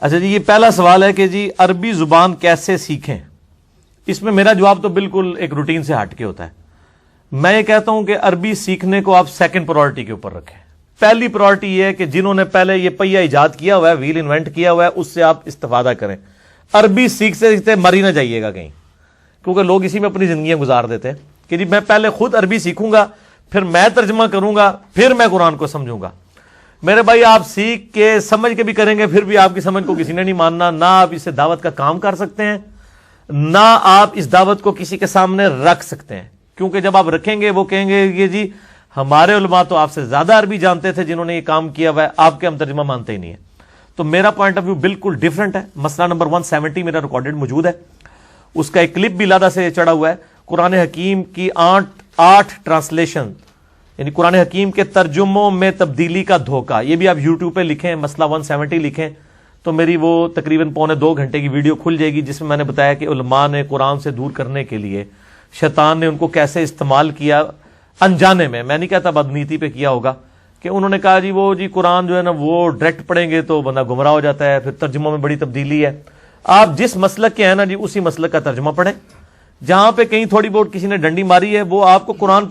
اچھا جی، یہ پہلا سوال ہے کہ جی عربی زبان کیسے سیکھیں. اس میں میرا جواب تو بالکل ایک روٹین سے ہٹ کے ہوتا ہے. میں یہ کہتا ہوں کہ عربی سیکھنے کو آپ سیکنڈ پرائورٹی کے اوپر رکھیں. پہلی پرائورٹی یہ ہے کہ جنہوں نے پہلے یہ پہیہ ایجاد کیا ہوا ہے، ویل انوینٹ کیا ہوا ہے، اس سے آپ استفادہ کریں. عربی سیکھتے سیکھتے مر ہی نہ جائیے گا کہیں، کیونکہ لوگ اسی میں اپنی زندگیاں گزار دیتے ہیں کہ جی میں پہلے خود عربی سیکھوں گا، پھر میں ترجمہ کروں گا، پھر میں قرآن کو سمجھوں گا. میرے بھائی، آپ سیکھ کے سمجھ کے بھی کریں گے، پھر بھی آپ کی سمجھ کو کسی نے نہیں ماننا. نہ آپ اس سے دعوت کا کام کر سکتے ہیں، نہ آپ اس دعوت کو کسی کے سامنے رکھ سکتے ہیں. کیونکہ جب آپ رکھیں گے وہ کہیں گے کہ جی ہمارے علماء تو آپ سے زیادہ عربی جانتے تھے جنہوں نے یہ کام کیا ہوا ہے، آپ کے ہم ترجمہ مانتے ہی نہیں ہیں. تو میرا پوائنٹ آف ویو بالکل ڈیفرنٹ ہے. مسئلہ نمبر 170 میرا ریکارڈڈ موجود ہے، اس کا ایک کلپ بھی لادہ سے چڑھا ہوا ہے. قرآن حکیم کی 8 ٹرانسلیشن، یعنی قرآن حکیم کے ترجموں میں تبدیلی کا دھوکہ. یہ بھی آپ یوٹیوب پہ لکھیں، مسئلہ 170 لکھیں تو میری وہ تقریباً 1.25 گھنٹے کی ویڈیو کھل جائے گی، جس میں میں نے بتایا کہ علماء نے قرآن سے دور کرنے کے لیے شیطان نے ان کو کیسے استعمال کیا انجانے میں نہیں کہتا بدنیتی پہ کیا ہوگا، کہ انہوں نے کہا جی قرآن جو ہے نا وہ ڈائریکٹ پڑھیں گے تو بندہ گمراہ ہو جاتا ہے، پھر ترجموں میں بڑی تبدیلی ہے. آپ جس مسلک کے ہیں نا جی اسی مسلک کا ترجمہ پڑھیں. جہاں پہ کہیں تھوڑی بہت کسی نے ڈنڈی ماری ہے، وہ آپ کو قرآن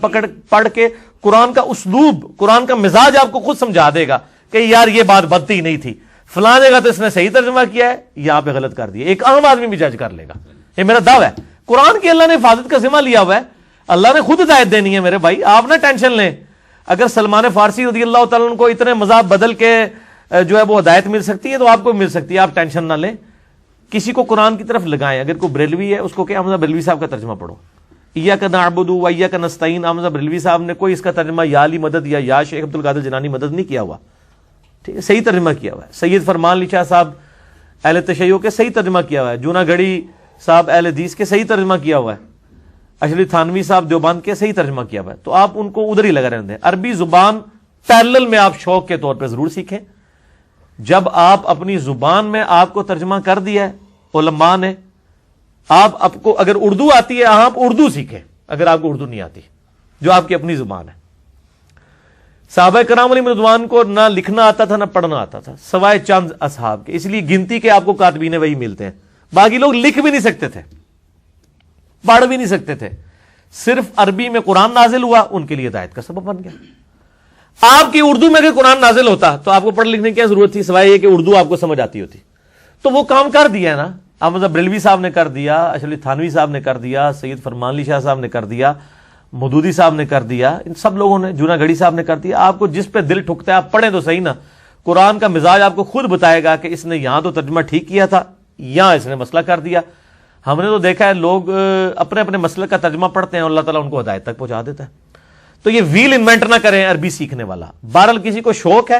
پڑھ کے قرآن کا اسلوب، قرآن کا مزاج آپ کو خود سمجھا دے گا کہ یار یہ بات بدتی نہیں تھی، فلاں جگہ تو اس نے صحیح ترجمہ کیا ہے، یہاں پہ غلط کر دیا. ایک عام آدمی بھی جج کر لے گا. یہ میرا دعویٰ ہے. قرآن کی اللہ نے حفاظت کا ذمہ لیا ہوا ہے، اللہ نے خود ہدایت دینی ہے. میرے بھائی آپ نہ ٹینشن لیں. اگر سلمان فارسی رضی اللہ تعالیٰ عنہ کو اتنے مذاہب بدل کے جو ہے وہ ہدایت مل سکتی ہے تو آپ کو مل سکتی ہے. آپ ٹینشن نہ لیں. کسی کو قرآن کی طرف لگائیں. اگر کوئی بریلوی ہے اس کو کہ احمد بریلوی صاحب کا ترجمہ پڑھو. ایاک نعبد و ایاک نستعین، احمد بریلوی صاحب نے کوئی اس کا ترجمہ یا علی مدد یا شیخ عبد القادر جیلانی مدد نہیں کیا ہوا. ٹھیک ہے، صحیح ترجمہ کیا ہوا ہے. سید فرمان علی شاہ صاحب اہل تشیع کے صحیح ترجمہ کیا ہوا ہے. جونا گڑھی صاحب اہل حدیث کے صحیح ترجمہ کیا ہوا ہے. اشری تھانوی صاحب دیوبند کے صحیح ترجمہ کیا ہوا ہے. تو آپ ان کو ادھر ہی لگا رہنے دیں. عربی زبان پیرلل میں آپ شوق کے طور پہ ضرور سیکھیں. جب آپ اپنی زبان میں آپ کو ترجمہ کر دیا ہے علماء نے، آپ کو اگر اردو آتی ہے آپ اردو سیکھیں. اگر آپ کو اردو نہیں آتی جو آپ کی اپنی زبان ہے. صحابہ کرام علیہم رضوان کو نہ لکھنا آتا تھا نہ پڑھنا آتا تھا سوائے چند اصحاب کے. اس لیے گنتی کے آپ کو کاتبین وہی ملتے ہیں. باقی لوگ لکھ بھی نہیں سکتے تھے، پڑھ بھی نہیں سکتے تھے. صرف عربی میں قرآن نازل ہوا، ان کے لیے ہدایت کا سبب بن گیا. آپ کی اردو میں اگر قرآن نازل ہوتا تو آپ کو پڑھ لکھنے کی کیا ضرورت تھی سوائے یہ کہ اردو آپ کو سمجھ آتی ہوتی. تو وہ کام کر دیا ہے نا. احمد بریلوی صاحب نے کر دیا، اشرف تھانوی صاحب نے کر دیا، سید فرمان علی شاہ صاحب نے کر دیا، مودودی صاحب نے کر دیا، ان سب لوگوں نے، جونا گڑھی صاحب نے کر دیا. آپ کو جس پہ دل ٹھکتا ہے آپ پڑھیں تو صحیح نا. قرآن کا مزاج آپ کو خود بتائے گا کہ اس نے یہاں تو ترجمہ ٹھیک کیا تھا، یہاں اس نے مسئلہ کر دیا. ہم نے تو دیکھا ہے لوگ اپنے اپنے مسئلے کا ترجمہ پڑھتے ہیں اور اللہ تعالیٰ ان کو ہدایت تک پہنچا دیتا ہے. تو یہ ویل انوینٹ نہ کریں عربی سیکھنے والا. بہرحال کسی کو شوق ہے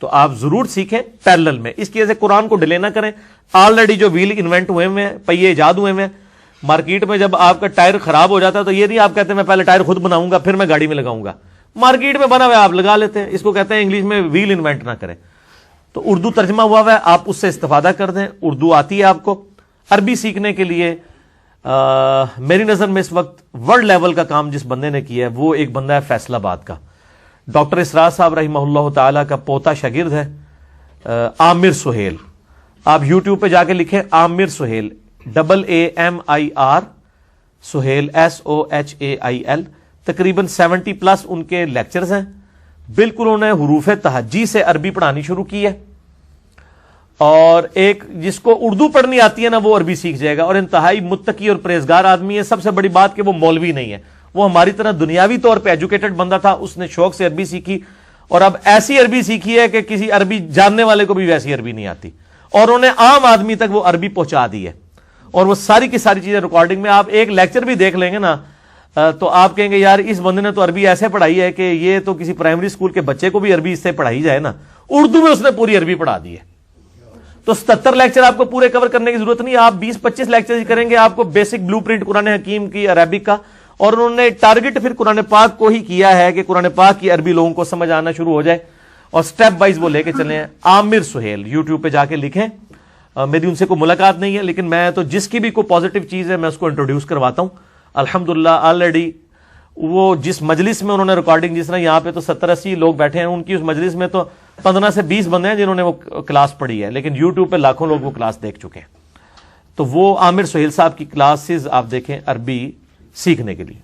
تو آپ ضرور سیکھیں پیرلل میں. اس کی وجہ سے قرآن کو ڈیلے نہ کریں. آلریڈی جو ویل انوینٹ ہوئے ہیں، پہیے ایجاد ہوئے ہیں مارکیٹ میں، جب آپ کا ٹائر خراب ہو جاتا ہے تو یہ نہیں آپ کہتے ہیں میں پہلے ٹائر خود بناؤں گا پھر میں گاڑی میں لگاؤں گا. مارکیٹ میں بنا ہوا آپ لگا لیتے ہیں. اس کو کہتے ہیں انگلش میں ویل انوینٹ نہ کریں. تو اردو ترجمہ ہوا ہے، آپ اس سے استفادہ کر دیں. اردو آتی ہے آپ کو. عربی سیکھنے کے لیے میری نظر میں اس وقت ورلڈ لیول کا کام جس بندے نے کیا ہے وہ ایک بندہ ہے فیصل آباد کا، ڈاکٹر اسرار صاحب رحمہ اللہ تعالی کا پوتا شاگرد ہے عامر سہیل. آپ یوٹیوب پہ جا کے لکھیں عامر سہیل، AAMIR سہیل SOHAIL. تقریباً 70+ ان کے لیکچرز ہیں. بالکل انہوں نے حروف تہجی سے عربی پڑھانی شروع کی ہے. اور ایک جس کو اردو پڑھنی آتی ہے نا وہ عربی سیکھ جائے گا. اور انتہائی متقی اور پرہیزگار آدمی ہے. سب سے بڑی بات کہ وہ مولوی نہیں ہے، وہ ہماری طرح دنیاوی طور پہ ایجوکیٹڈ بندہ تھا. اس نے شوق سے عربی سیکھی اور اب ایسی عربی سیکھی ہے کہ کسی عربی جاننے والے کو بھی ویسی عربی نہیں آتی. اور انہوں نے عام آدمی تک وہ عربی پہنچا دی ہے. اور وہ ساری کی ساری چیزیں ریکارڈنگ میں، آپ ایک لیکچر بھی دیکھ لیں گے نا تو آپ کہیں گے یار اس بندے نے تو عربی ایسے پڑھائی ہے کہ یہ تو کسی پرائمری اسکول کے بچے کو بھی عربی اس سے پڑھائی جائے نا. اردو میں اس نے پوری عربی پڑھا دی ہے. تو 77 لیکچر آپ کو پورے کور کرنے کی ضرورت نہیں. آپ 20-25 لیکچر کریں گے آپ کو بیسک بلو پرنٹ قرآن حکیم کی عربک کا. اور انہوں نے ٹارگٹ پھر قرآن پاک کو ہی کیا ہے کہ قرآن پاک کی عربی لوگوں کو سمجھ آنا شروع ہو جائے. اور سٹیپ وائز وہ لے کے چلے ہیں. عامر سہیل یوٹیوب پہ جا کے لکھیں. میری ان سے کوئی ملاقات نہیں ہے لیکن میں تو جس کی بھی کوئی پازیٹیو چیز ہے میں اس کو انٹروڈیوس کرواتا ہوں. الحمدللہ آلریڈی وہ جس مجلس میں انہوں نے ریکارڈنگ، جس طرح یہاں پہ تو 70-80 لوگ بیٹھے ہیں، ان کی اس مجلس میں تو 15 سے 20 بندے ہیں جنہوں نے وہ کلاس پڑھی ہے، لیکن یوٹیوب پہ لاکھوں لوگ وہ کلاس دیکھ چکے ہیں. تو وہ عامر سہیل صاحب کی کلاسز آپ دیکھیں عربی سیکھنے کے لیے.